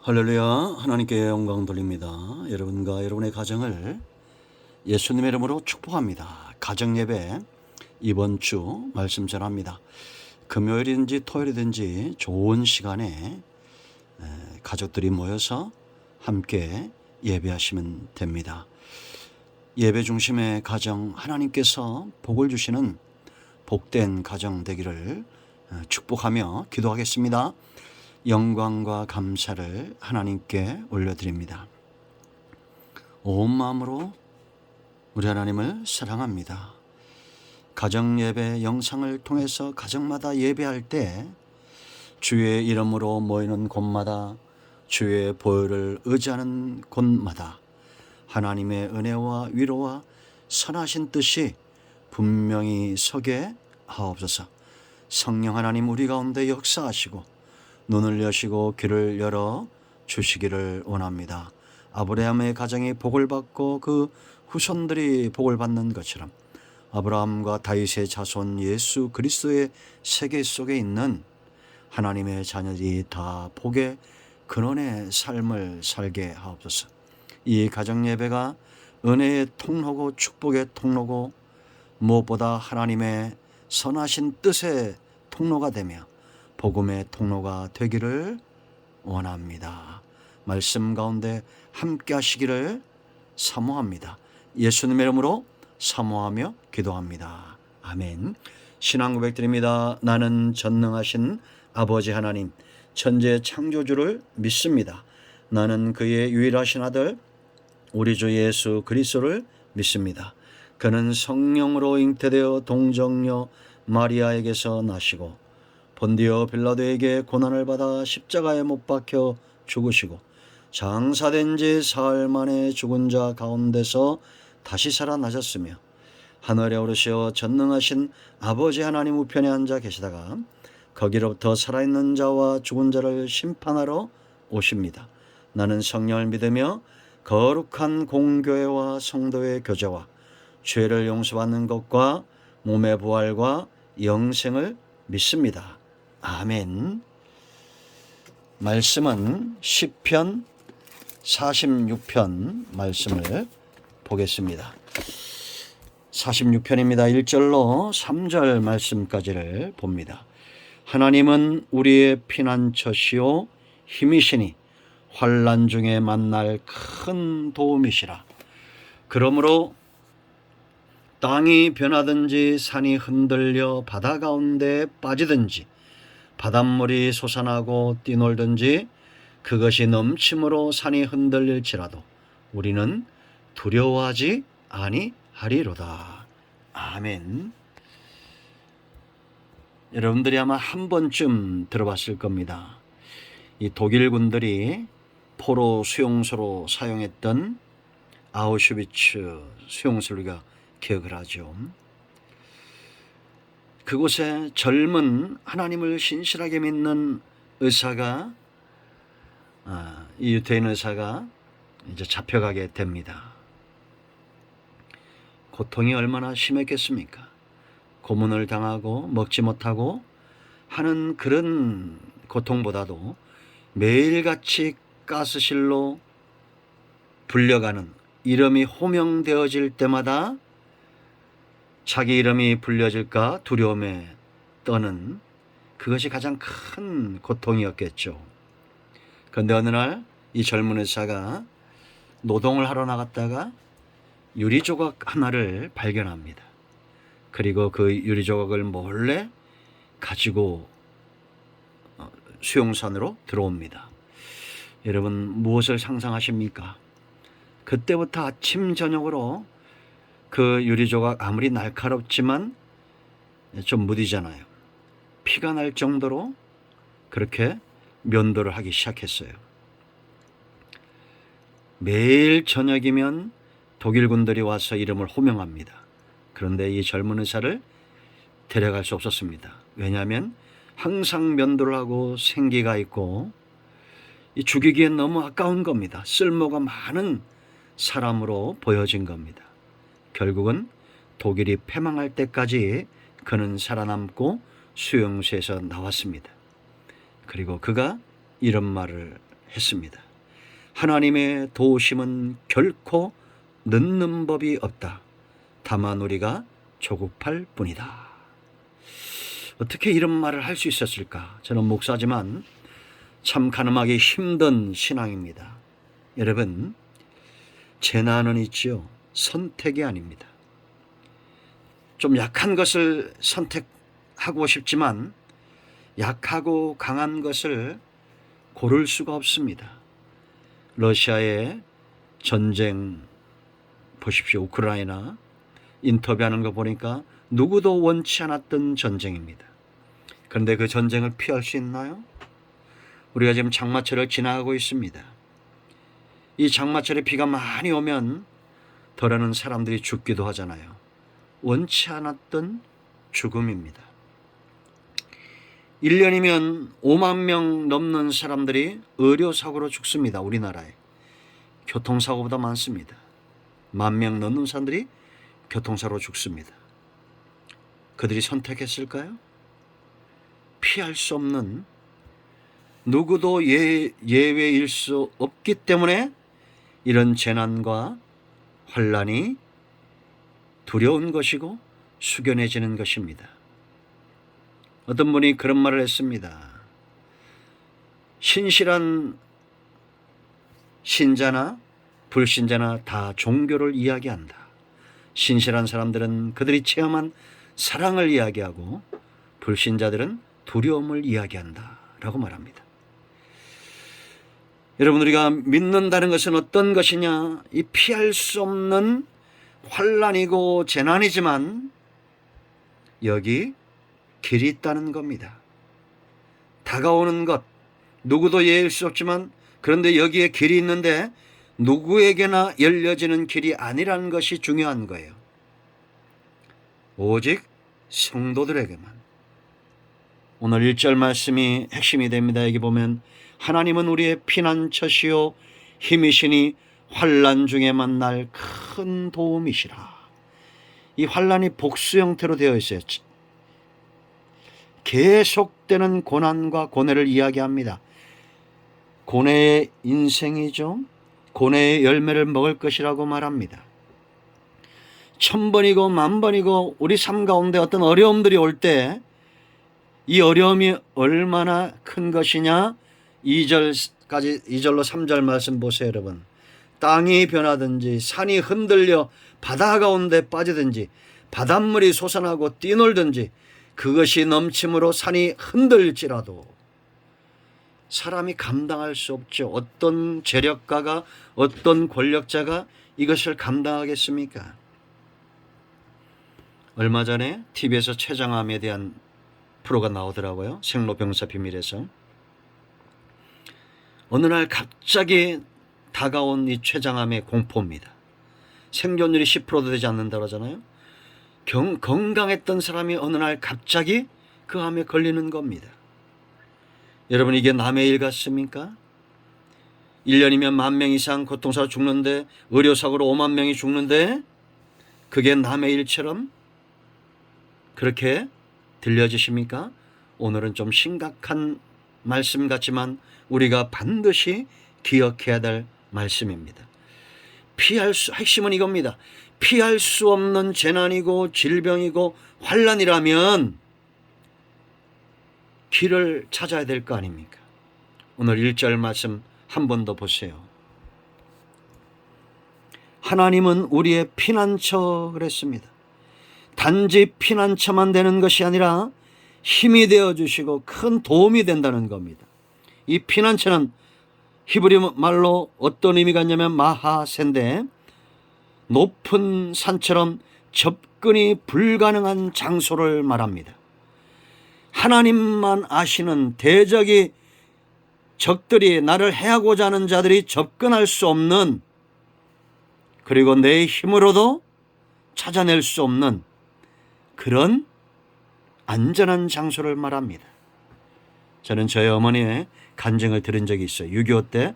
할렐루야. 하나님께 영광 돌립니다. 여러분과 여러분의 가정을 예수님의 이름으로 축복합니다. 가정예배 이번 주 말씀 전합니다. 금요일인지 토요일이든지 좋은 시간에 가족들이 모여서 함께 예배하시면 됩니다. 예배 중심의 가정, 하나님께서 복을 주시는 복된 가정 되기를 축복하며 기도하겠습니다. 영광과 감사를 하나님께 올려드립니다. 온 마음으로 우리 하나님을 사랑합니다. 가정 예배 영상을 통해서 가정마다 예배할 때 주의 이름으로 모이는 곳마다, 주의 보혈을 의지하는 곳마다 하나님의 은혜와 위로와 선하신 뜻이 분명히 서게 하옵소서. 성령 하나님 우리 가운데 역사하시고 눈을 여시고 귀를 열어 주시기를 원합니다. 아브라함의 가정이 복을 받고 그 후손들이 복을 받는 것처럼 아브라함과 다윗의 자손 예수 그리스도의 세계 속에 있는 하나님의 자녀들이 다 복의 근원의 삶을 살게 하옵소서. 이 가정 예배가 은혜의 통로고 축복의 통로고 무엇보다 하나님의 선하신 뜻의 통로가 되며 복음의 통로가 되기를 원합니다. 말씀 가운데 함께 하시기를 사모합니다. 예수님의 이름으로 사모하며 기도합니다. 아멘. 신앙 고백드립니다. 나는 전능하신 아버지 하나님, 천재 창조주를 믿습니다. 나는 그의 유일하신 아들 우리 주 예수 그리스도를 믿습니다. 그는 성령으로 잉태되어 동정녀 마리아에게서 나시고 본디오 빌라도에게 고난을 받아 십자가에 못 박혀 죽으시고 장사된 지 사흘 만에 죽은 자 가운데서 다시 살아나셨으며 하늘에 오르시어 전능하신 아버지 하나님 우편에 앉아 계시다가 거기로부터 살아있는 자와 죽은 자를 심판하러 오십니다. 나는 성령을 믿으며 거룩한 공교회와 성도의 교제와 죄를 용서받는 것과 몸의 부활과 영생을 믿습니다. 아멘. 말씀은 시편 46편 말씀을 보겠습니다. 46편입니다. 1절로 3절 말씀까지를 봅니다. 하나님은 우리의 피난처시요 힘이시니 환난 중에 만날 큰 도움이시라. 그러므로 땅이 변하든지 산이 흔들려 바다 가운데 빠지든지 바닷물이 솟아나고 뛰놀든지 그것이 넘침으로 산이 흔들릴지라도 우리는 두려워하지 아니하리로다. 아멘. 여러분들이 아마 한 번쯤 들어봤을 겁니다. 이 독일 군들이 포로 수용소로 사용했던 아우슈비츠 수용소를 우리가 기억을 하죠. 그곳에 젊은 하나님을 신실하게 믿는 의사가 이 유태인 의사가 이제 잡혀가게 됩니다. 고통이 얼마나 심했겠습니까? 고문을 당하고 먹지 못하고 하는 그런 고통보다도 매일같이 가스실로 불려가는, 이름이 호명되어질 때마다 자기 이름이 불려질까 두려움에 떠는 그것이 가장 큰 고통이었겠죠. 그런데 어느 날 이 젊은 의사가 노동을 하러 나갔다가 유리조각 하나를 발견합니다. 그리고 그 유리조각을 몰래 가지고 수용산으로 들어옵니다. 여러분 무엇을 상상하십니까? 그때부터 아침 저녁으로 그 유리조각 아무리 날카롭지만 좀 무디잖아요. 피가 날 정도로 그렇게 면도를 하기 시작했어요. 매일 저녁이면 독일 군들이 와서 이름을 호명합니다. 그런데 이 젊은 의사를 데려갈 수 없었습니다. 왜냐하면 항상 면도를 하고 생기가 있고 죽이기엔 너무 아까운 겁니다. 쓸모가 많은 사람으로 보여진 겁니다. 결국은 독일이 패망할 때까지 그는 살아남고 수용소에서 나왔습니다. 그리고 그가 이런 말을 했습니다. 하나님의 도우심은 결코 늦는 법이 없다. 다만 우리가 조급할 뿐이다. 어떻게 이런 말을 할 수 있었을까? 저는 목사지만 참 가늠하기 힘든 신앙입니다. 여러분, 재난은 있지요. 선택이 아닙니다. 좀 약한 것을 선택하고 싶지만 약하고 강한 것을 고를 수가 없습니다. 러시아의 전쟁 보십시오. 우크라이나 인터뷰하는 거 보니까 누구도 원치 않았던 전쟁입니다. 그런데 그 전쟁을 피할 수 있나요? 우리가 지금 장마철을 지나가고 있습니다. 이 장마철에 비가 많이 오면 덜어는 사람들이 죽기도 하잖아요. 원치 않았던 죽음입니다. 1년이면 5만 명 넘는 사람들이 의료사고로 죽습니다. 우리나라에. 교통사고보다 많습니다. 10,000명 넘는 사람들이 교통사고로 죽습니다. 그들이 선택했을까요? 피할 수 없는, 누구도 예외일 수 없기 때문에 이런 재난과 환란이 두려운 것이고 숙연해지는 것입니다. 어떤 분이 그런 말을 했습니다. 신실한 신자나 불신자나 다 종교를 이야기한다. 신실한 사람들은 그들이 체험한 사랑을 이야기하고 불신자들은 두려움을 이야기한다 라고 말합니다. 여러분, 우리가 믿는다는 것은 어떤 것이냐? 이 피할 수 없는 환란이고 재난이지만 여기 길이 있다는 겁니다. 다가오는 것, 누구도 예일 수 없지만 그런데 여기에 길이 있는데 누구에게나 열려지는 길이 아니라는 것이 중요한 거예요. 오직 성도들에게만. 오늘 1절 말씀이 핵심이 됩니다. 여기 보면 하나님은 우리의 피난처시요 힘이시니 환난 중에 만날 큰 도움이시라. 이 환난이 복수 형태로 되어 있어요. 계속되는 고난과 고뇌를 이야기합니다. 고뇌의 인생이죠. 고뇌의 열매를 먹을 것이라고 말합니다. 1000번이고 10,000번이고 우리 삶 가운데 어떤 어려움들이 올 때 이 어려움이 얼마나 큰 것이냐. 2절로 3절 말씀 보세요, 여러분. 땅이 변하든지 산이 흔들려 바다 가운데 빠지든지 바닷물이 솟아나고 뛰놀든지 그것이 넘침으로 산이 흔들지라도 사람이 감당할 수 없죠. 어떤 재력가가, 어떤 권력자가 이것을 감당하겠습니까? 얼마 전에 TV에서 췌장암에 대한 프로가 나오더라고요. 생로병사 비밀에서. 어느 날 갑자기 다가온 이 췌장암의 공포입니다. 생존율이 10%도 되지 않는다고 하잖아요. 건강했던 사람이 어느 날 갑자기 그 암에 걸리는 겁니다. 여러분, 이게 남의 일 같습니까? 1년이면 10,000명 이상 교통사고 죽는데, 의료사고로 5만 명이 죽는데 그게 남의 일처럼 그렇게 들려지십니까? 오늘은 좀 심각한 말씀 같지만 우리가 반드시 기억해야 될 말씀입니다. 핵심은 이겁니다. 피할 수 없는 재난이고 질병이고 환란이라면 길을 찾아야 될 거 아닙니까? 오늘 1절 말씀 한 번 더 보세요. 하나님은 우리의 피난처 그랬습니다. 단지 피난처만 되는 것이 아니라 힘이 되어주시고 큰 도움이 된다는 겁니다. 이 피난처는 히브리 말로 어떤 의미가 있냐면 마하센데 높은 산처럼 접근이 불가능한 장소를 말합니다. 하나님만 아시는 대적이, 적들이, 나를 해하고자 하는 자들이 접근할 수 없는, 그리고 내 힘으로도 찾아낼 수 없는 그런 안전한 장소를 말합니다. 저는 저희 어머니의 간증을 들은 적이 있어요. 6.25 때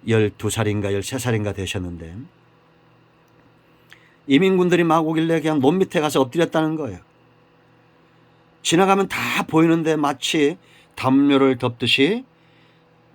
12살인가 13살인가 되셨는데 이민군들이 막 오길래 그냥 논 밑에 가서 엎드렸다는 거예요. 지나가면 다 보이는데 마치 담요를 덮듯이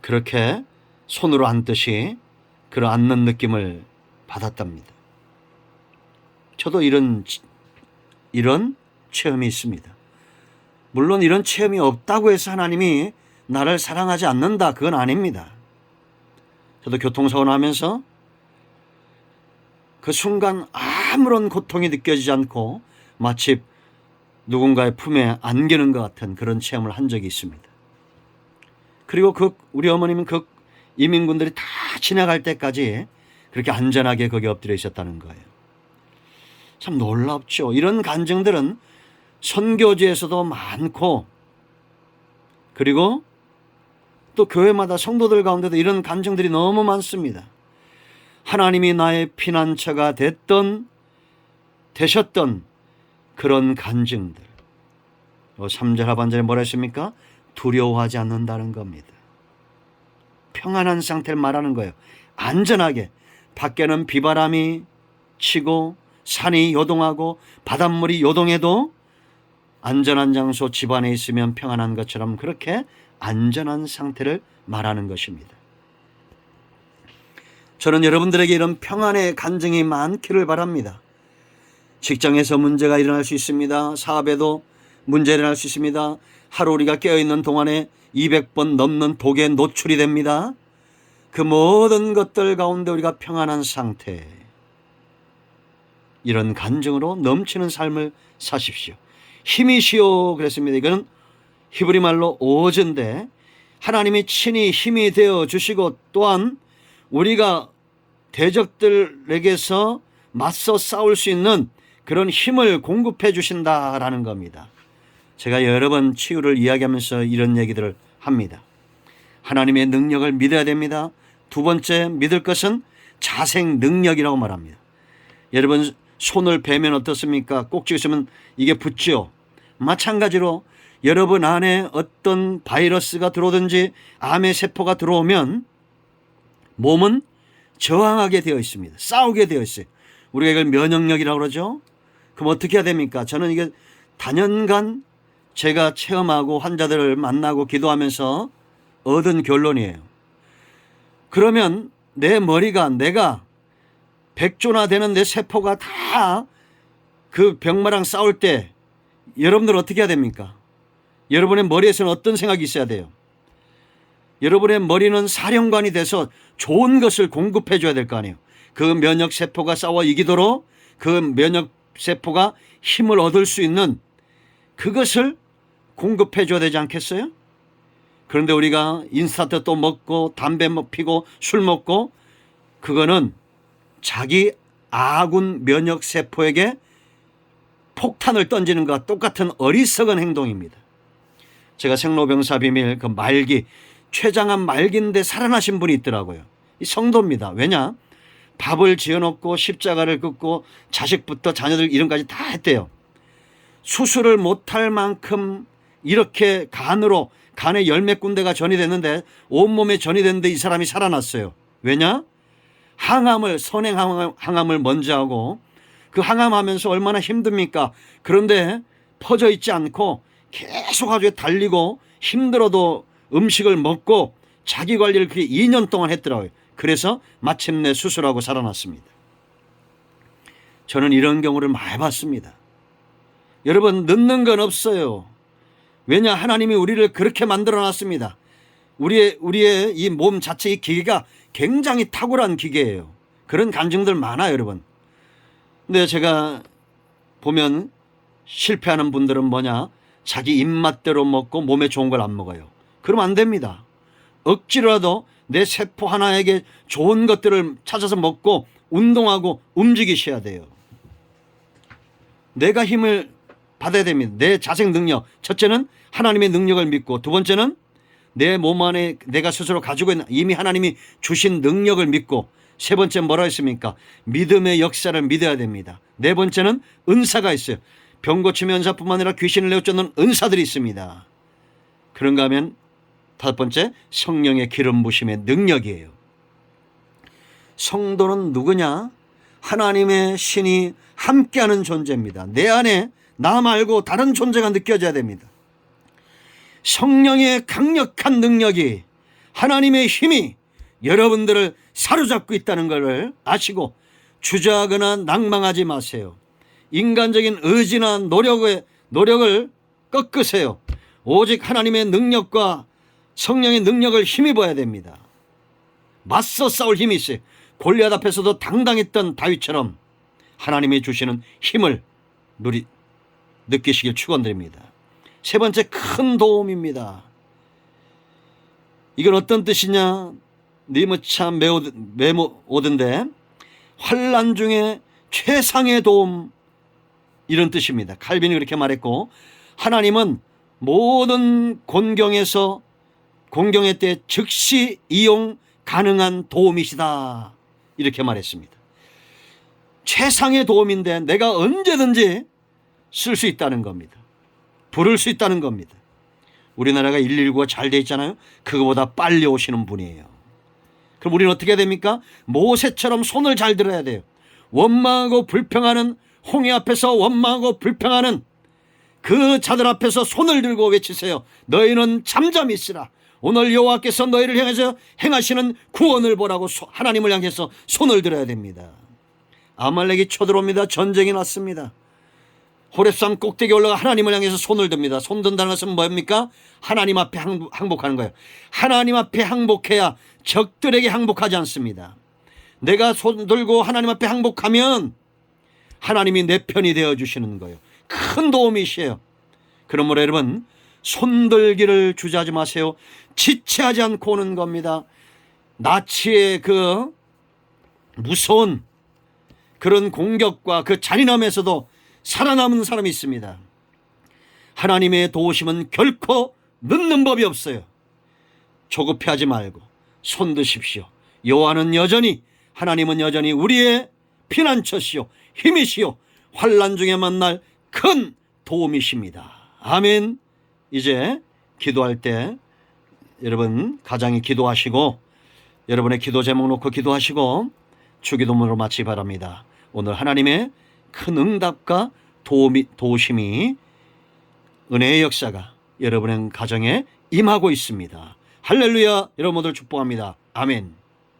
그렇게 손으로 안듯이 그런 안는 느낌을 받았답니다. 저도 이런 체험이 있습니다. 물론 이런 체험이 없다고 해서 하나님이 나를 사랑하지 않는다, 그건 아닙니다. 저도 교통사고 나면서 그 순간 아무런 고통이 느껴지지 않고 마치 누군가의 품에 안기는 것 같은 그런 체험을 한 적이 있습니다. 그리고 우리 어머님은 이민군들이 다 지나갈 때까지 그렇게 안전하게 거기 엎드려 있었다는 거예요. 참 놀랍죠. 이런 간증들은 선교지에서도 많고, 그리고 또 교회마다 성도들 가운데도 이런 간증들이 너무 많습니다. 하나님이 나의 피난처가 되셨던 그런 간증들. 3절 하반절에 뭐라 했습니까? 두려워하지 않는다는 겁니다. 평안한 상태를 말하는 거예요. 안전하게. 밖에는 비바람이 치고 산이 요동하고 바닷물이 요동해도 안전한 장소 집 안에 있으면 평안한 것처럼 그렇게 안전한 상태를 말하는 것입니다. 저는 여러분들에게 이런 평안의 간증이 많기를 바랍니다. 직장에서 문제가 일어날 수 있습니다. 사업에도 문제가 일어날 수 있습니다. 하루 우리가 깨어있는 동안에 200번 넘는 독에 노출이 됩니다. 그 모든 것들 가운데 우리가 평안한 상태, 이런 간증으로 넘치는 삶을 사십시오. 힘이시오 그랬습니다. 이거는 히브리 말로 오즈인데 하나님이 친히 힘이 되어 주시고 또한 우리가 대적들에게서 맞서 싸울 수 있는 그런 힘을 공급해 주신다라는 겁니다. 제가 여러 번 치유를 이야기하면서 이런 얘기들을 합니다. 하나님의 능력을 믿어야 됩니다. 두 번째 믿을 것은 자생 능력이라고 말합니다. 여러분 손을 베면 어떻습니까? 꼭지 있으면 이게 붙죠. 마찬가지로 여러분 안에 어떤 바이러스가 들어오든지 암의 세포가 들어오면 몸은 저항하게 되어 있습니다. 싸우게 되어 있어요. 우리가 이걸 면역력이라고 그러죠. 그럼 어떻게 해야 됩니까? 저는 이게 단연간 제가 체험하고 환자들을 만나고 기도하면서 얻은 결론이에요. 그러면 내 머리가 내가 100조나 되는 내 세포가 다 그 병마랑 싸울 때 여러분들 어떻게 해야 됩니까? 여러분의 머리에서는 어떤 생각이 있어야 돼요? 여러분의 머리는 사령관이 돼서 좋은 것을 공급해 줘야 될 거 아니에요. 그 면역세포가 싸워 이기도록 그 면역세포가 힘을 얻을 수 있는 그것을 공급해 줘야 되지 않겠어요? 그런데 우리가 인스턴트 또 먹고 담배 피고 술 먹고 그거는 자기 아군 면역세포에게 폭탄을 던지는 것과 똑같은 어리석은 행동입니다. 제가 생로병사 비밀 그 말기 췌장암 말기인데 살아나신 분이 있더라고요. 이 성도입니다. 왜냐? 밥을 지어놓고 십자가를 긋고 자식부터 자녀들 이름까지 다 했대요. 수술을 못할 만큼 이렇게 간에 열몇 군데가 전이 됐는데 온몸에 전이 됐는데 이 사람이 살아났어요. 왜냐? 선행 항암을 먼저 하고 그 항암하면서 얼마나 힘듭니까? 그런데 퍼져 있지 않고 계속 아주 달리고 힘들어도 음식을 먹고 자기 관리를 그렇게 2년 동안 했더라고요. 그래서 마침내 수술하고 살아났습니다. 저는 이런 경우를 많이 봤습니다. 여러분 늦는 건 없어요. 왜냐? 하나님이 우리를 그렇게 만들어 놨습니다. 우리의 이 몸 자체 이 기계가 굉장히 탁월한 기계예요. 그런 간증들 많아요, 여러분. 근데 제가 보면 실패하는 분들은 뭐냐? 자기 입맛대로 먹고 몸에 좋은 걸 안 먹어요. 그러면 안 됩니다. 억지로라도 내 세포 하나에게 좋은 것들을 찾아서 먹고 운동하고 움직이셔야 돼요. 내가 힘을 받아야 됩니다. 내 자생 능력. 첫째는 하나님의 능력을 믿고, 두 번째는 내 몸 안에 내가 스스로 가지고 있는 이미 하나님이 주신 능력을 믿고, 세 번째 뭐라 했습니까? 믿음의 역사를 믿어야 됩니다. 네 번째는 은사가 있어요. 병 고치는 은사뿐만 아니라 귀신을 내쫓는 은사들이 있습니다. 그런가 하면 다섯 번째, 성령의 기름 부심의 능력이에요. 성도는 누구냐? 하나님의 신이 함께하는 존재입니다. 내 안에 나 말고 다른 존재가 느껴져야 됩니다. 성령의 강력한 능력이, 하나님의 힘이 여러분들을 사로잡고 있다는 것을 아시고 주저하거나 낭망하지 마세요. 인간적인 의지나 노력을 꺾으세요. 오직 하나님의 능력과 성령의 능력을 힘입어야 됩니다. 맞서 싸울 힘이 있어요. 골리앗 앞에서도 당당했던 다윗처럼 하나님이 주시는 힘을 느끼시길 축원드립니다. 세 번째 큰 도움입니다. 이건 어떤 뜻이냐? 니무차 메모오던데 환난 중에 최상의 도움, 이런 뜻입니다. 칼빈이 그렇게 말했고, 하나님은 모든 공경의 때 즉시 이용 가능한 도움이시다, 이렇게 말했습니다. 최상의 도움인데 내가 언제든지 쓸 수 있다는 겁니다. 부를 수 있다는 겁니다. 우리나라가 119가 잘 돼 있잖아요. 그거보다 빨리 오시는 분이에요. 그럼 우리는 어떻게 해야 됩니까? 모세처럼 손을 잘 들어야 돼요. 원망하고 불평하는, 홍해 앞에서 원망하고 불평하는 그 자들 앞에서 손을 들고 외치세요. 너희는 잠잠히 있으라. 오늘 여호와께서 너희를 향해서 행하시는 구원을 보라고 하나님을 향해서 손을 들어야 됩니다. 아말렉이 쳐들어옵니다. 전쟁이 났습니다. 호렙산 꼭대기에 올라가 하나님을 향해서 손을 듭니다. 손 든다는 것은 뭡니까? 하나님 앞에 항복하는 거예요. 하나님 앞에 항복해야 적들에게 항복하지 않습니다. 내가 손 들고 하나님 앞에 항복하면 하나님이 내 편이 되어주시는 거예요. 큰 도움이시에요. 그러므로 여러분, 손들기를 주저하지 마세요. 지체하지 않고 오는 겁니다. 나치의 그 무서운 그런 공격과 그 잔인함에서도 살아남은 사람이 있습니다. 하나님의 도우심은 결코 늦는 법이 없어요. 조급해하지 말고 손 드십시오. 여호와는 여전히, 하나님은 여전히 우리의 피난처시요 힘이시요 환난 중에 만날 큰 도움이십니다. 아멘. 이제 기도할 때 여러분 가장히 기도하시고, 여러분의 기도 제목 놓고 기도하시고 주기도문으로 마치기 바랍니다. 오늘 하나님의 큰 응답과 도우심이, 은혜의 역사가 여러분의 가정에 임하고 있습니다. 할렐루야. 여러분 모두 축복합니다. 아멘.